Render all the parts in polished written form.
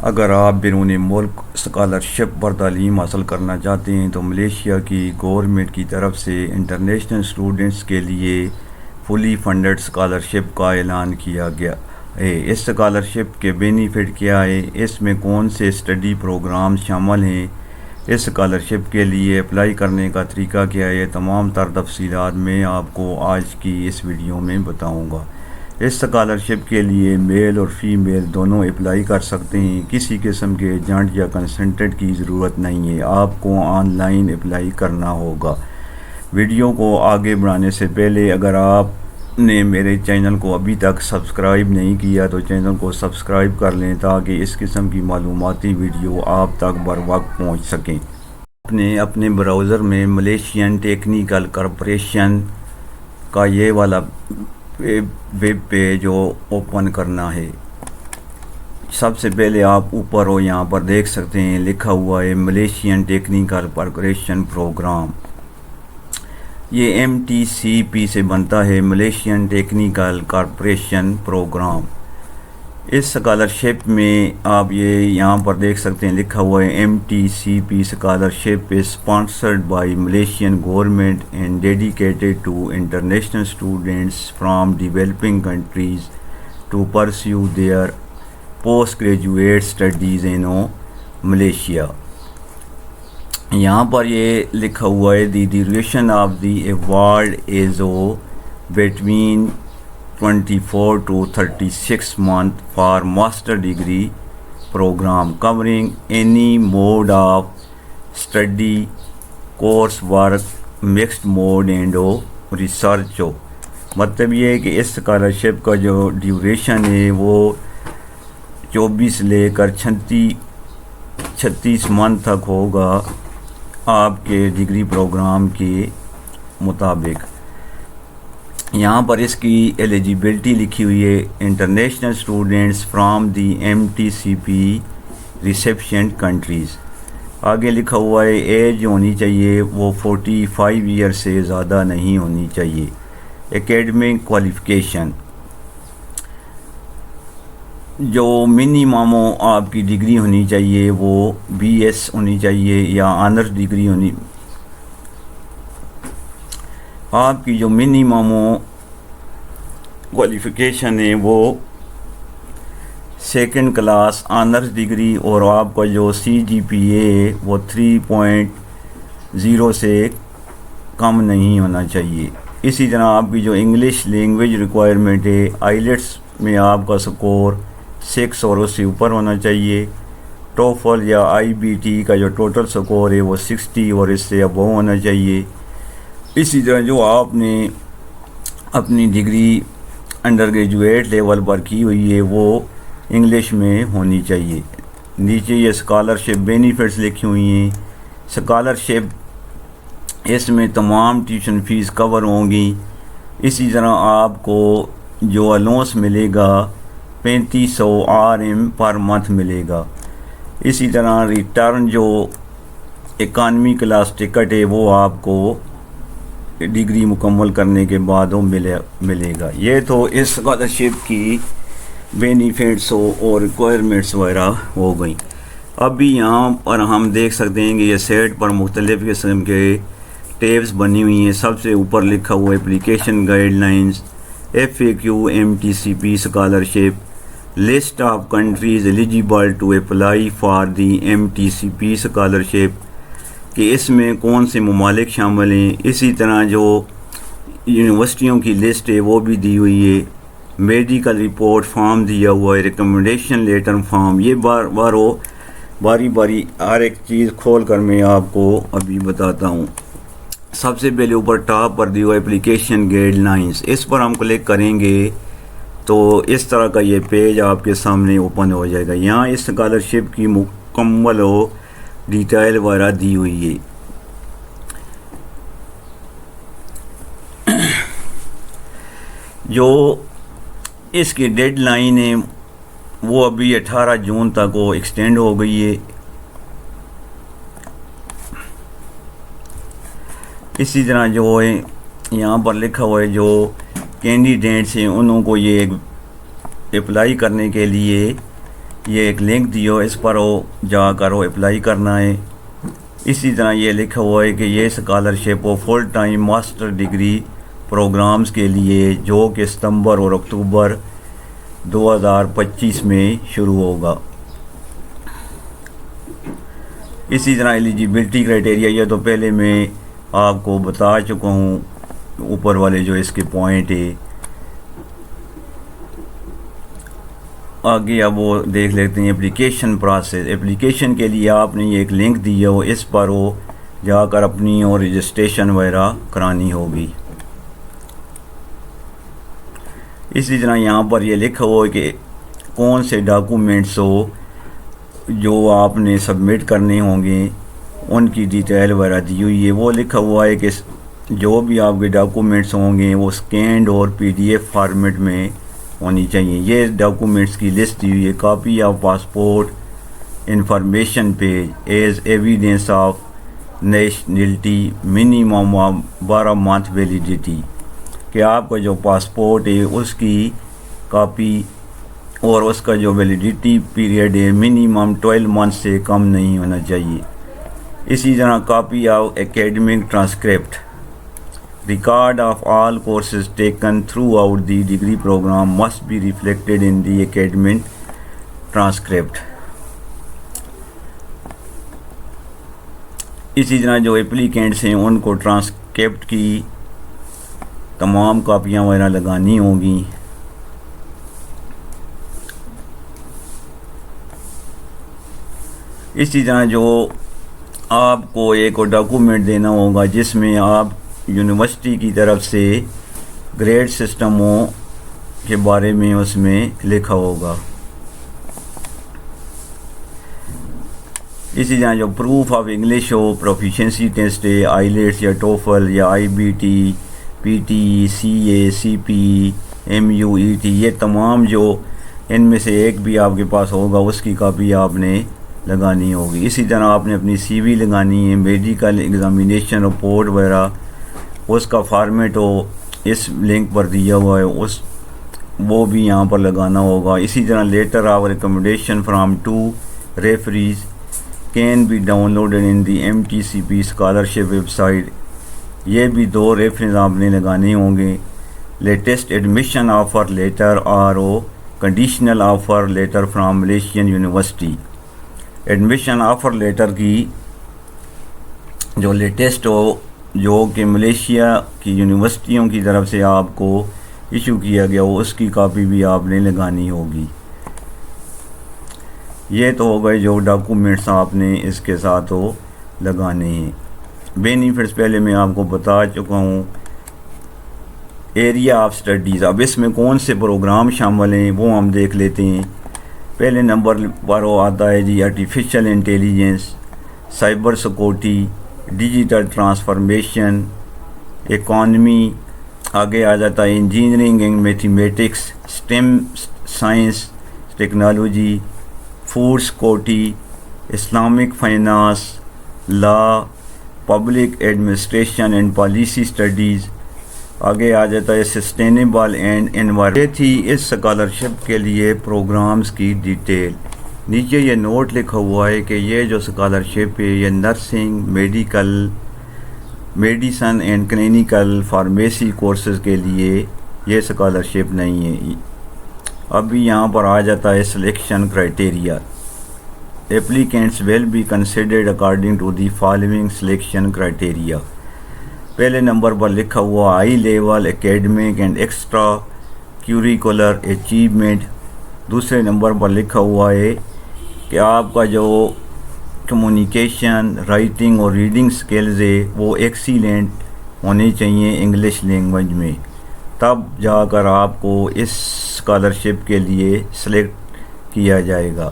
اگر آپ بیرون ملک اسکالرشپ پر تعلیم حاصل کرنا چاہتے ہیں تو ملیشیا کی گورنمنٹ کی طرف سے انٹرنیشنل اسٹوڈنٹس کے لیے فلی فنڈڈ اسکالرشپ کا اعلان کیا گیا ہے۔ اس اسکالرشپ کے بینیفٹ کیا ہے، اس میں کون سے اسٹڈی پروگرام شامل ہیں، اس اسکالرشپ کے لیے اپلائی کرنے کا طریقہ کیا ہے، یہ تمام تر تفصیلات میں آپ کو آج کی اس ویڈیو میں بتاؤں گا۔ اس اسکالرشپ کے لیے میل اور فیمیل دونوں اپلائی کر سکتے ہیں۔ کسی قسم کے ایجنٹ یا کنسلٹنٹ کی ضرورت نہیں ہے، آپ کو آن لائن اپلائی کرنا ہوگا۔ ویڈیو کو آگے بڑھانے سے پہلے اگر آپ نے میرے چینل کو ابھی تک سبسکرائب نہیں کیا تو چینل کو سبسکرائب کر لیں تاکہ اس قسم کی معلوماتی ویڈیو آپ تک بر وقت پہنچ سکیں۔ اپنے براؤزر میں ملیشین ٹیکنیکل کارپوریشن کا یہ والا ویب پیج اوپن کرنا ہے۔ سب سے پہلے آپ اوپر ہو یہاں پر دیکھ سکتے ہیں لکھا ہوا ہے ملیشین ٹیکنیکل کارپوریشن پروگرام۔ یہ MTCP سے بنتا ہے، ملیشین ٹیکنیکل کارپوریشن پروگرام۔ اس اسکالرشپ میں آپ یہ یہاں پر دیکھ سکتے ہیں لکھا ہوا ہے MTCP scholarship is sponsored by Malaysian government and dedicated to international students from developing countries to pursue their postgraduate studies in Malaysia۔ یہاں پر یہ لکھا ہوا ہے the duration of the award is between 24 to 36 months for master degree program covering any mode of study, course work, mixed mode and research۔ مطلب یہ ہے کہ اس scholarship کا جو ڈیوریشن ہے وہ 24 لے کر 36 منتھ تک ہوگا آپ کے ڈگری پروگرام کے مطابق۔ یہاں پر اس کی ایلیجیبلٹی لکھی ہوئی ہے international students from the MTCP recipient countries. آگے لکھا ہوا ہے ایج ہونی چاہیے وہ 45 ایئر سے زیادہ نہیں ہونی چاہیے۔ اکیڈمک کوالیفیکیشن جو منیمم آپ کی ڈگری ہونی چاہیے وہ BS ہونی چاہیے یا آنرس ڈگری ہونی۔ آپ کی جو منیمم کوالیفیکیشن ہے وہ سیکنڈ کلاس آنرس ڈگری اور آپ کا جو CGPA ہے وہ 3.0 سے کم نہیں ہونا چاہیے۔ اسی طرح آپ کی جو انگلش لینگویج ریکوائرمنٹ ہے آئیلیٹس میں آپ کا سکور 6 اور اس سے اوپر ہونا چاہیے۔ ٹوفل یا IBT کا جو ٹوٹل سکور ہے وہ 60 اور اس سے ابو ہونا چاہیے۔ اسی طرح جو آپ نے اپنی ڈگری انڈر گریجویٹ لیول پر کی ہوئی ہے وہ انگلش میں ہونی چاہیے۔ نیچے یہ اسکالرشپ بینیفٹس لکھی ہوئی ہیں۔ اسکالرشپ اس میں تمام ٹیوشن فیس کور ہوں گی۔ اسی طرح آپ کو جو الاؤنس ملے گا 3500 RM پر منتھ ملے گا۔ اسی طرح ریٹرن جو اکانومی کلاس ٹکٹ ہے وہ آپ کو ڈگری مکمل کرنے کے بعد وہ ملے گا۔ یہ تو اس اسکالرشپ کی بینیفٹس اور ریکوائرمنٹس وغیرہ ہو گئیں۔ ابھی یہاں پر ہم دیکھ سکتے ہیں کہ یہ سیٹ پر مختلف قسم کے ٹیبس بنی ہوئی ہیں۔ سب سے اوپر لکھا ہوا ہے application guidelines, FAQ MTCP scholarship, list of countries eligible to apply for the MTCP scholarship کہ اس میں کون سے ممالک شامل ہیں۔ اسی طرح جو یونیورسٹیوں کی لسٹ ہے وہ بھی دی ہوئی ہے۔ میڈیکل رپورٹ فارم دیا ہوا ہے، ریکمنڈیشن لیٹر فارم۔ یہ باری باری ہر ایک چیز کھول کر میں آپ کو ابھی بتاتا ہوں۔ سب سے پہلے اوپر ٹاپ پر دی ہوا ہے اپلیکیشن گائیڈ لائنز، اس پر ہم کلک کریں گے تو اس طرح کا یہ پیج آپ کے سامنے اوپن ہو جائے گا۔ یہاں اس اسکالرشپ کی مکمل ڈیٹیل وغیرہ دی ہوئی ہے۔ جو اس کی ڈیڈ لائن ہے وہ ابھی 18 جون تک وہ ایکسٹینڈ ہو گئی ہے۔ اسی طرح جو ہے یہاں پر لکھا ہوا ہے جو کینڈیڈیٹس ہیں انہوں کو یہ اپلائی کرنے کے لیے یہ ایک لنک دیو، اس پر ہو جا کر وہ اپلائی کرنا ہے۔ اسی طرح یہ لکھا ہوا ہے کہ یہ اسکالرشپ وہ full time master degree programs کے لیے جو کہ ستمبر اور اکتوبر 2025 میں شروع ہوگا۔ اسی طرح ایلیجیبلٹی کرائٹیریا، یہ تو پہلے میں آپ کو بتا چکا ہوں، اوپر والے جو اس کے پوائنٹ ہے۔ آگے اب وہ دیکھ لیتے ہیں اپلیکیشن پروسیس۔ اپلیکیشن کے لیے آپ نے یہ ایک لنک دیا ہو، اس پر وہ جا کر اپنی اور رجسٹریشن وغیرہ کرانی ہوگی۔ اسی طرح یہاں پر یہ لکھا ہوا ہے کہ کون سے ڈاکومنٹس ہو جو آپ نے سبمٹ کرنے ہوں گے، ان کی ڈیٹیل وغیرہ دی ہوئی ہے۔ وہ لکھا ہوا ہے کہ جو بھی آپ کے ڈاکومنٹس ہوں گے وہ اسکینڈ اور PDF فارمیٹ میں ہونی چاہیے۔ یہ ڈاکومنٹس کی لسٹ دی ہوئی ہے: copy of passport information page as evidence of nationality, minimum 12 month validity, کہ آپ کا جو پاسپورٹ ہے اس کی کاپی اور اس کا جو ویلیڈیٹی پیریڈ ہے منیمم 12 منتھ سے کم نہیں ہونا چاہیے۔ اسی طرح copy of academic transcript, record of all courses taken throughout the degree program must be reflected in the academic transcript. اسی طرح جو اپلیکینٹس ہیں ان کو ٹرانسکرپٹ کی تمام کاپیاں وغیرہ لگانی ہوں گی۔ اسی طرح جو آپ کو ایک ڈاکومنٹ دینا ہوگا جس میں آپ یونیورسٹی کی طرف سے گریڈ سسٹموں کے بارے میں اس میں لکھا ہوگا۔ اسی طرح جو proof of English who, proficiency test ہے، آئیلیٹس یا ٹوفل یا IBT، PT، CA، CP، MUET، یہ تمام جو ان میں سے ایک بھی آپ کے پاس ہوگا اس کی کاپی آپ نے لگانی ہوگی۔ اسی طرح آپ نے اپنی CV لگانی ہے، میڈیکل ایگزامینیشن رپورٹ وغیرہ اس کا فارمیٹ ہو، اس لنک پر دیا ہوا ہے، وہ بھی یہاں پر لگانا ہوگا۔ اسی طرح letter of recommendation from 2 referees can be downloaded in the MTCP scholarship website, یہ بھی 2 ریفرنس آپ نے لگانے ہوں گے۔ Latest admission offer letter RO conditional offer letter from Malaysian university, admission offer letter کی جو لیٹسٹ ہو جو کہ ملیشیا کی یونیورسٹیوں کی طرف سے آپ کو ایشو کیا گیا ہو، اس کی کاپی بھی آپ نے لگانی ہوگی۔ یہ تو ہو گئے جو ڈاکومنٹس آپ نے اس کے ساتھ ہو لگانے ہیں۔ بینیفٹس پہلے میں آپ کو بتا چکا ہوں۔ ایریا آف سٹڈیز، اب اس میں کون سے پروگرام شامل ہیں وہ ہم دیکھ لیتے ہیں۔ پہلے نمبر پر وہ آتا ہے جی artificial intelligence, cyber security, digital transformation, economy, آگے آ جاتا ہے engineering and mathematics, STEM science technology, food security, Islamic finance, law, public administration and policy studies, آگے آ جاتا ہے سسٹینیبل اینڈ انوائرمنٹ۔ یہ تھی اس اسکالرشپ کے لیے پروگرامز کی ڈیٹیل۔ نیچے یہ نوٹ لکھا ہوا ہے کہ یہ جو اسکالرشپ ہے یہ nursing, medicine and clinical pharmacy courses کے لیے یہ اسکالرشپ نہیں ہے۔ ابھی یہاں پر آ جاتا ہے selection criteria. Applicants will be considered according to the following selection criteria. پہلے نمبر پر لکھا ہوا high level academic and extra curricular achievement. دوسرے نمبر پر لکھا ہوا ہے کہ آپ کا جو کمیونیکیشن، رائٹنگ اور ریڈنگ سکلز ہے وہ ایکسیلنٹ ہونے چاہیے انگلش لینگویج میں، تب جا کر آپ کو اس اسکالرشپ کے لیے سلیکٹ کیا جائے گا۔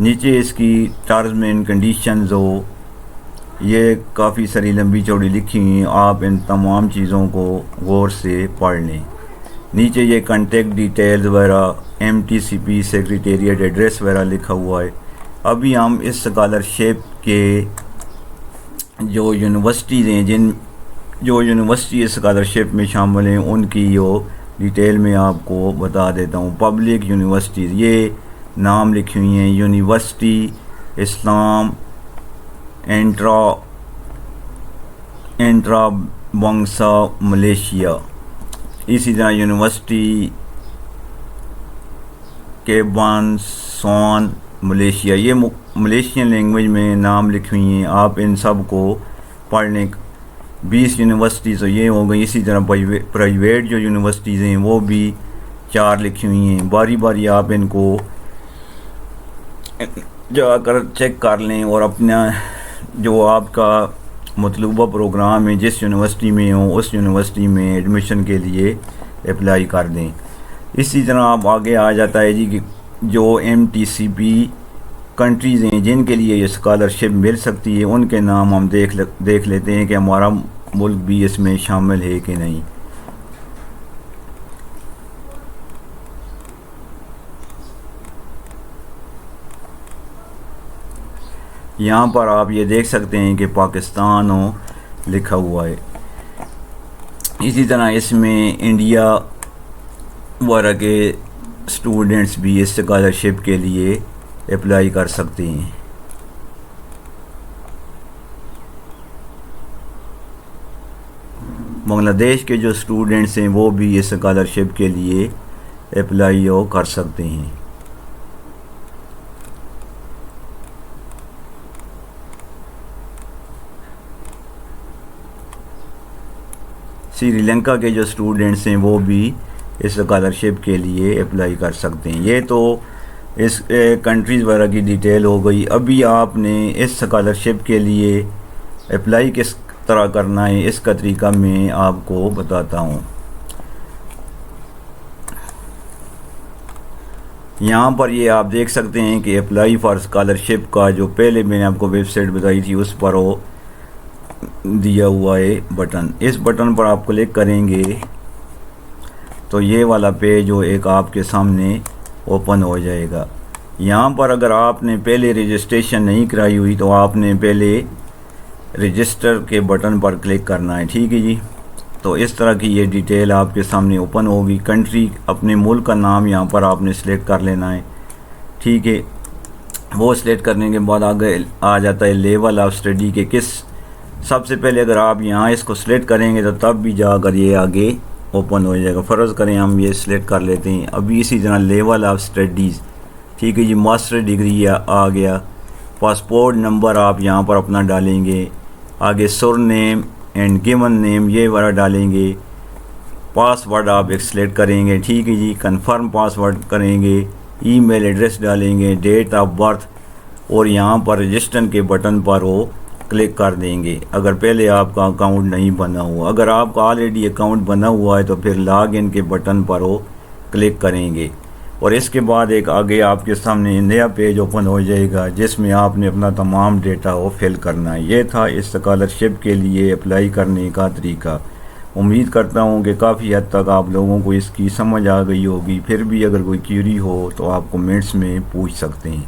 نیچے اس کی ٹرمز اینڈ کنڈیشنز ہو، یہ کافی ساری لمبی چوڑی لکھی ہوئی ہیں، آپ ان تمام چیزوں کو غور سے پڑھ لیں۔ نیچے یہ کنٹیکٹ ڈیٹیلز وغیرہ، MTCP سیکریٹریٹ ایڈریس وغیرہ لکھا ہوا ہے۔ ابھی ہم اس اسکالرشپ کے جو یونیورسٹیز ہیں جو یونیورسٹی اسکالرشپ میں شامل ہیں ان کی جو ڈیٹیل میں آپ کو بتا دیتا ہوں۔ پبلک یونیورسٹیز، یہ نام لکھی ہوئی ہیں یونیورسٹی اسلام انٹرا بنگسا ملیشیا، اسی طرح یونیورسٹی کیبانسون ملیشیا، یہ ملیشین لینگویج میں نام لکھی ہوئی ہیں. آپ ان سب کو پڑھ لیں. 20 یونیورسٹیز تو یہ ہو گئی. اسی طرح پرائیویٹ جو یونیورسٹیز ہیں وہ بھی 4 لکھی ہوئی ہیں. باری باری آپ ان کو جا کر چیک کر لیں اور اپنا جو آپ کا مطلوبہ پروگرام ہے جس یونیورسٹی میں ہو اس یونیورسٹی میں ایڈمیشن کے لیے اپلائی کر دیں. اسی طرح آپ آگے آ جاتا ہے جی کہ جو MTCP کنٹریز ہیں جن کے لیے یہ اسکالرشپ مل سکتی ہے ان کے نام ہم دیکھ لیتے ہیں کہ ہمارا ملک بھی اس میں شامل ہے کہ نہیں. یہاں پر آپ یہ دیکھ سکتے ہیں کہ پاکستان لکھا ہوا ہے. اسی طرح اس میں انڈیا وغیرہ کے اسٹوڈنٹس بھی اس اسکالرشپ کے لیے اپلائی کر سکتے ہیں. بنگلہ دیش کے جو اسٹوڈنٹس ہیں وہ بھی اس اسکالرشپ کے لیے اپلائی کر سکتے ہیں. سری لنکا کے جو اسٹوڈنٹس ہیں وہ بھی اس اسکالرشپ کے لیے اپلائی کر سکتے ہیں. یہ تو اس کنٹریز وغیرہ کی ڈیٹیل ہو گئی. ابھی آپ نے اس اسکالرشپ کے لیے اپلائی کس طرح کرنا ہے اس کا طریقہ میں آپ کو بتاتا ہوں. یہاں پر یہ آپ دیکھ سکتے ہیں کہ اپلائی فار اسکالرشپ کا جو پہلے میں نے آپ کو ویب سائٹ بتائی تھی اس پر وہ دیا ہوا ہے بٹن. اس بٹن پر آپ کلک کریں گے تو یہ والا پیج جو ایک آپ کے سامنے اوپن ہو جائے گا. یہاں پر اگر آپ نے پہلے رجسٹریشن نہیں کرائی ہوئی تو آپ نے پہلے رجسٹر کے بٹن پر کلک کرنا ہے. ٹھیک ہے جی. تو اس طرح کی یہ ڈیٹیل آپ کے سامنے اوپن ہوگی. کنٹری اپنے ملک کا نام یہاں پر آپ نے سلیکٹ کر لینا ہے. ٹھیک ہے. وہ سلیکٹ کرنے کے بعد آگے آ جاتا ہے لیول آف اسٹڈی کے کس. سب سے پہلے اگر آپ یہاں اس کو سلیکٹ کریں گے تو تب بھی جا کر یہ آگے اوپن ہو جائے گا. فرض کریں ہم یہ سلیکٹ کر لیتے ہیں. ابھی اسی طرح لیول آف اسٹڈیز. ٹھیک ہے جی. ماسٹر ڈگری آ گیا. پاسپورٹ نمبر آپ یہاں پر اپنا ڈالیں گے. آگے سر نیم اینڈ گیون نیم یہ والا ڈالیں گے. پاس ورڈ آپ ایک سلیکٹ کریں گے. ٹھیک ہے جی. کنفرم پاس ورڈ کریں گے. ای میل ایڈریس ڈالیں گے. ڈیٹ آف برتھ اور یہاں پر رجسٹر کے بٹن پر وہ کلک کر دیں گے اگر پہلے آپ کا اکاؤنٹ نہیں بنا ہوا. اگر آپ کا آلریڈی اکاؤنٹ بنا ہوا ہے تو پھر لاگ ان کے بٹن پر وہ کلک کریں گے اور اس کے بعد ایک آگے آپ کے سامنے نیا پیج اوپن ہو جائے گا جس میں آپ نے اپنا تمام ڈیٹا وہ فل کرنا ہے. یہ تھا اس اسکالرشپ کے لیے اپلائی کرنے کا طریقہ. امید کرتا ہوں کہ کافی حد تک آپ لوگوں کو اس کی سمجھ آ گئی ہوگی. پھر بھی اگر کوئی کیوری ہو تو آپ کمنٹس میں پوچھ سکتے ہیں.